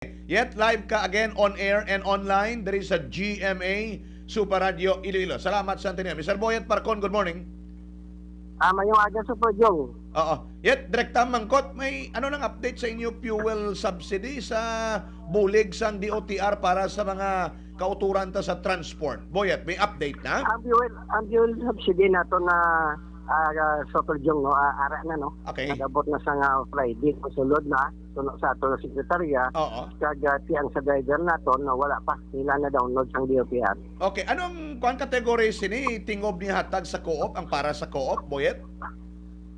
Yet live ka again on air and online. There is a GMA Super Radio Iloilo. Salamat sa Antonio. Mr. Boyet Parcon, good morning. Mayong aga Super Jong. Oo. Yet, Direkta Mangkot, may ano nang update sa inyo fuel subsidy sa bulig sa DOTR para sa mga kauturan ta sa transport? Boyet, may update na? Ang fuel subsidy nato na Super Jong, no, ara na, no? Okay. Nagabot na sa nga Friday, sulod na, sunod sa ato na sekretarya, Oo. kagati ang sa driver nato na wala pa, nila na download sang DOTR. Okay. Anong kuan category sini tingob ni hatag sa co-op, ang para sa co-op, Boyet?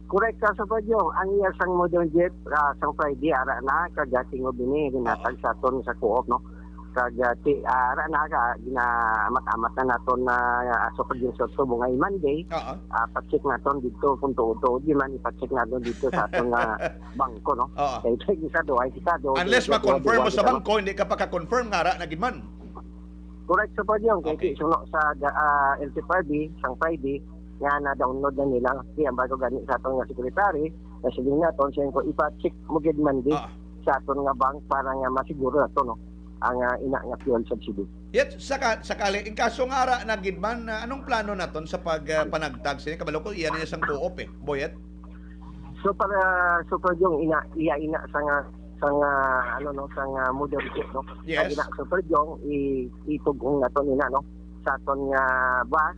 Correct ka Super Jong, ang iya sang modern jet sang Friday, ara na, kagati ngo bini, ginatag sa aton sa co-op, no? Kagati, ara na ka, ginamat-amat na nato na Super Jong sa subungay Monday. Oo. Pacheck naton dito kung tuod-tuod di man ipacheck naton dito sa atong bangko, no. Oo. Kay isa do ay kita do. Unless ma-confirm mo sa bangko, hindi ka pa ka-confirm nga ra na gid man. Correct sa pagyon kay Okay. suno sa LTFRB sang Friday nga na download na nila kay ang bago gani sa atong nga secretary na sige naton siya ko ipa-check mo gid Monday sa aton nga bank para nga masiguro nato, no, ang ina nga fuel subsidy. Yet, sakali, in kaso nga ra na gid man, anong plano naton sa pagpanagtag sini? Kabalo ko, iyan niya sang co-op Boyet? So para Super Jong ina sa nga ano, no, sa nga modern jet, no. Yes. Ina Super Jong itugong nato nina, no, sa aton nga bus,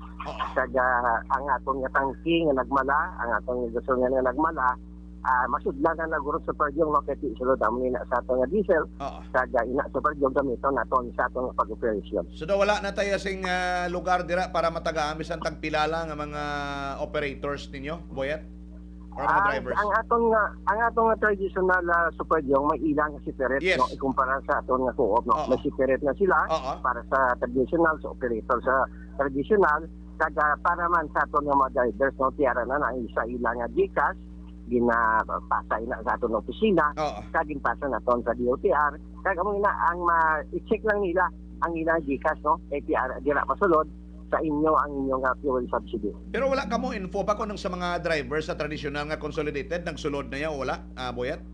kaga ang aton nga tangki nga nagmala, ang aton nga gasolina nga nagmala, masudlan na nagurot Super Jong, no, kay sulod amo nina sa aton nga diesel, Oo. kaga ina Super Jong gamiton naton sa aton nga pag-operasyon. So daw wala na tayo sing lugar dira para mataga-amis ang tagpilala nga mga operators ninyo, Boyet? Or mga drivers? Ang aton nga traditional Super Jong may ilang nga separate, Yes. no, ikumpara sa aton nga co-op, no. Oo. May separate na sila Oo. para sa traditional, sa operator sa traditional, kaga para man sa aton nga mga drivers, no, tiara na isa ilang nga GCash ginapasay na sa aton opisina, Oo. kaging pasa naton sa DOTR, kaga mo na ang i-check lang nila ang ilang GCash, no, ATR dira masulod sa inyo ang inyong fuel subsidy. Pero wala ka mo info pa ko nung sa mga drivers sa traditional nga consolidated, nagsulod na yan o wala, Boyet?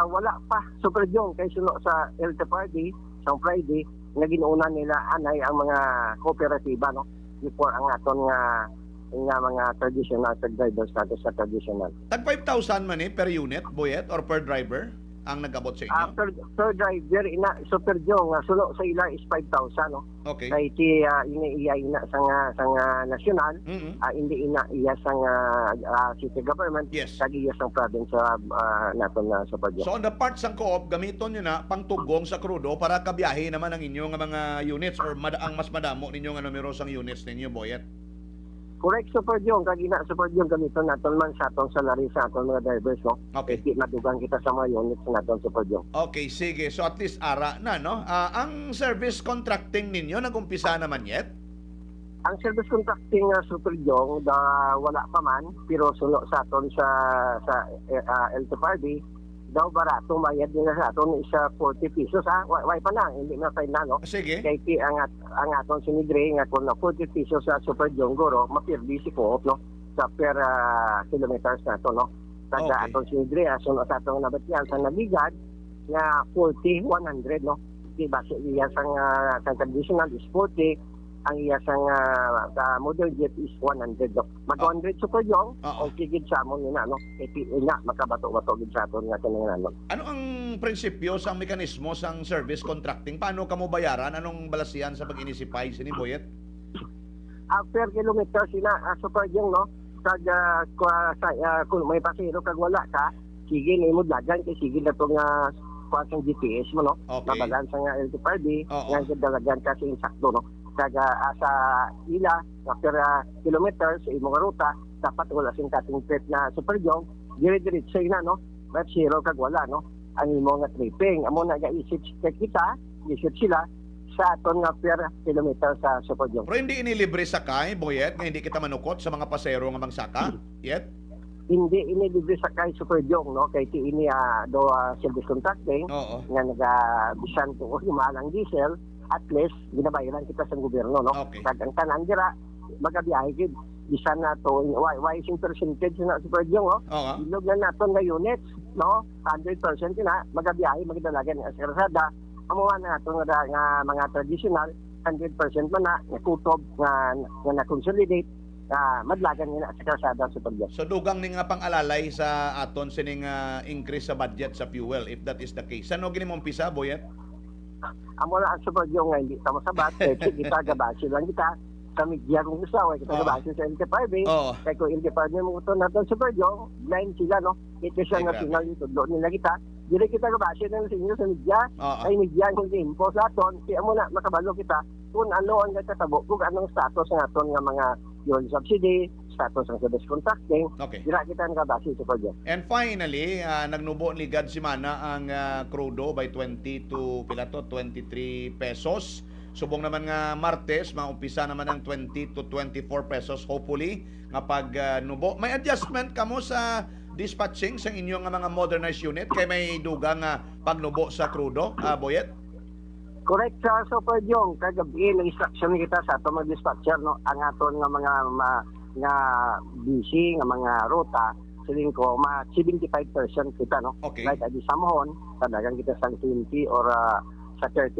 Wala pa Super Jong kay suno sa LTFRB sa Friday nga ginuuna nila anay ang mga kooperatiba, no, before ang aton nga mga traditional drivers nato sa traditional. Tag 5,000 man per unit, Boyet, or per driver ang nagabot sa inyo? Per driver ina Super Jong nga suno sa ila is 5,000, no. Okay. Kay ina sa nga national, Mm-mm. hindi iya sa nga city government, Yes. kag iya sa province naton na Super Jong. So on the parts ng co-op, gamiton nyo na pangtugong sa krudo para kabiyahe naman ang inyong mga units or ang mas madamo ninyong numero sang units ninyo, Boyet. Correct Super Jong, kag ina Super Jong gamiton naton man sa atong salary sa atong mga drivers, no. Okay. Di madugang kita sa mga units naton Super Jong. Okay, sige. So at least ara na, no? Ang service contracting ninyo, nag-umpisa naman yet? Ang service contracting Super Jong wala pa man, pero suno sa aton sa LTFRB daw barato mayad nila sa aton isa 40 pesos, why pa na hindi na fine na, no. Sige. Kay ang aton sinigre nga kung na 40 pesos sa Super Jong goro mapirdi si co-op, no, sa per kilometers nato, no. Kada Okay. aton sinigre suno sa atong nabatyan sa nabigad nga 40 100, no. Di base iya sang traditional is 40, ang iya sang model jet is 100, no. Mag 100 Super Jong Oo. o sigid sa amon nina, no. Kay ina makabato-bato gid sa aton nga kanang Ano ang prinsipyo sa mekanismo sang service contracting? Paano ka mo bayaran? Anong balasihan sa pag-inisipay sini, Boyet? per kilometer sina Super Jong, no. Kag kung may pasero kag wala ka, sige nimo dagan kay sige na to nga kuan GPS mo, no. Okay. Mabalan sa nga LTFRB Oo. nga dalagan ka sa insakto, no. Kag sa ila nga per kilometer sa imong ruta dapat wala sing cutting trip na Super Jong, dire-diretso na, no. But zero kag wala, no. Ang imong nga tripping amo na ga-isip kita, isip sila sa aton nga per kilometer sa Super Jong. Pero hindi inilibre sakay, Boyet, nga hindi kita manukot sa mga pasero nga magsaka? Yet? Hindi inilibre sa kay Super Jong, no, kay ti ini do service contracting Oo. nga bisan to malang diesel, at least ginabayaran kita sa gobyerno, no. Okay. Kag ang tanan dira magabiyahe gid bisan na to why sing percentage na Super Jong, no. Oo. Ilog na naton nga units no, 100% kina magabiyahe magdalagan sa kalsada. Amo na ato nga mga traditional 100% man na kutob nga na-consolidate madlagan nila sa kalsada sa pagdya. So dugang ni nga pang-alalay sa aton sining increase sa budget sa fuel if that is the case. Saan gini mo umpisa, Boyet? Amo na ang superyo nga hindi tamo sabat kay kita gabasi lang kita sa media kung gusto kita gabasi sa LTFRB kay ko LTFRB mo ito natin superyo blind sila no ito siya nga signal yung tudlo nila kita dili kita gabasi ng sinyo sa media ay media yung info sa aton kaya mo na makabalo kita kung ano ang katabo kung anong status ng aton nga mga fuel subsidy status ng service contracting dila kita nagabasi superyo. And finally, nagnubo ni God Simana ang crudo by 20 to 23 pesos. Subong naman nga Martes, maumpisa naman ang 20 to 24 pesos hopefully nga pag nubo. May adjustment kamo sa dispatching sa inyong mga modernized unit kay may dugang pagnubo sa crudo, Boyet? Correct sa Super Jong, kagabi nag-instruction kita sa ato mga dispatcher no ang aton nga mga nga busy nga mga ruta siling ko 75% kita no like adi samhon padagang kita sa 20 or sa 30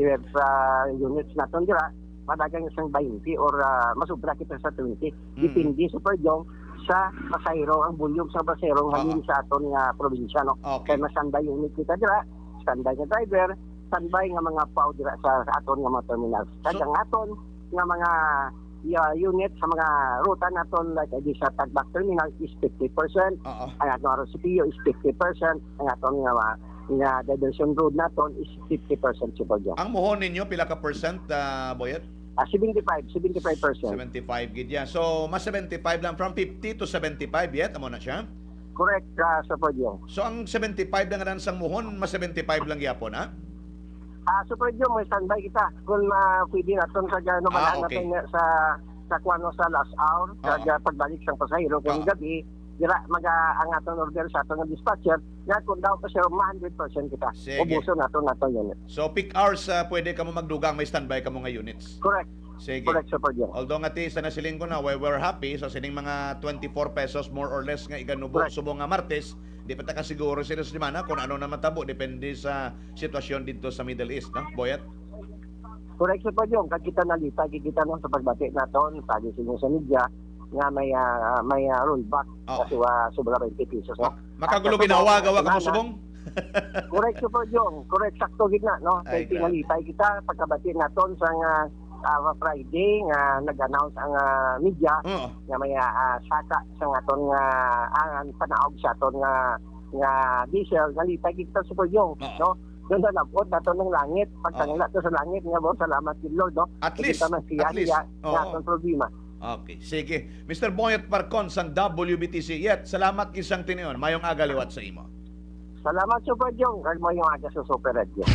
units naton dira padagang isang 20 or masubra kita sa 20 depende Super Jong sa pasahero ang volume sa pasahero halin sa aton nga probinsya no kay masanda unit kita dira standby nga driver standby nga mga pao dira sa aton nga mga terminal kadang aton nga mga unit sa mga ruta naton like sa Tagback Terminal is 50%, ang aton RCPO is 50%, ang aton nga diversion road naton is 50% super jong. Ang muhon ninyo pila ka percent, Boyet? 75%. 75 gid yan. So mas 75 lang from 50 to 75 yet amo na siya? Correct super jong. So ang 75 lang nga sang muhon, mas 75 lang gyapon ha? Super Jong, may standby kita. Kung pwede natin sa gano'n natin sa kuwano sa last hour, sa pagbalik sa pasahero, kung gabi, dira ang aton order sa aton dispatcher, nga kung daw kasi 100% kita. Ubuso natin yun. So peak hours, pwede ka mo magdugang, may standby ka mo nga units? Correct. Sige. Correct, Super Jong. Although nga ti, sa nasiling ko na, we're happy, so sining mga 24 pesos more or less nga iganubo subong nga Martes, di pa ta kasiguro sila sa limana kung ano na matabo, depende sa sitwasyon dito sa Middle East, no? Boyet? Correct, Super Jong. Kag kita nalita, kita no sa pagbati naton, sabi sa media, nga may rollback kasi sobra 20 pesos. No? Makagulo ginawa, gawa ka mo subong? Correct, Super Jong. Correct, sakto gitna, no? Kaya pinalitay kita, pagkabati naton sa Friday nga nag-announce ang media nga may saka sa aton nga ang panaog sa aton nga diesel nalitay kita Super Jong no doon na labot naton ng langit pagtangla to sa langit nga salamat kay Lord no at least aton problema. Okay, sige. Mr. Boyet Parcon sang WBTC yet salamat kisang tinion mayong aga liwat sa imo. Salamat Super Jong kag mayong aga sa Super Radio.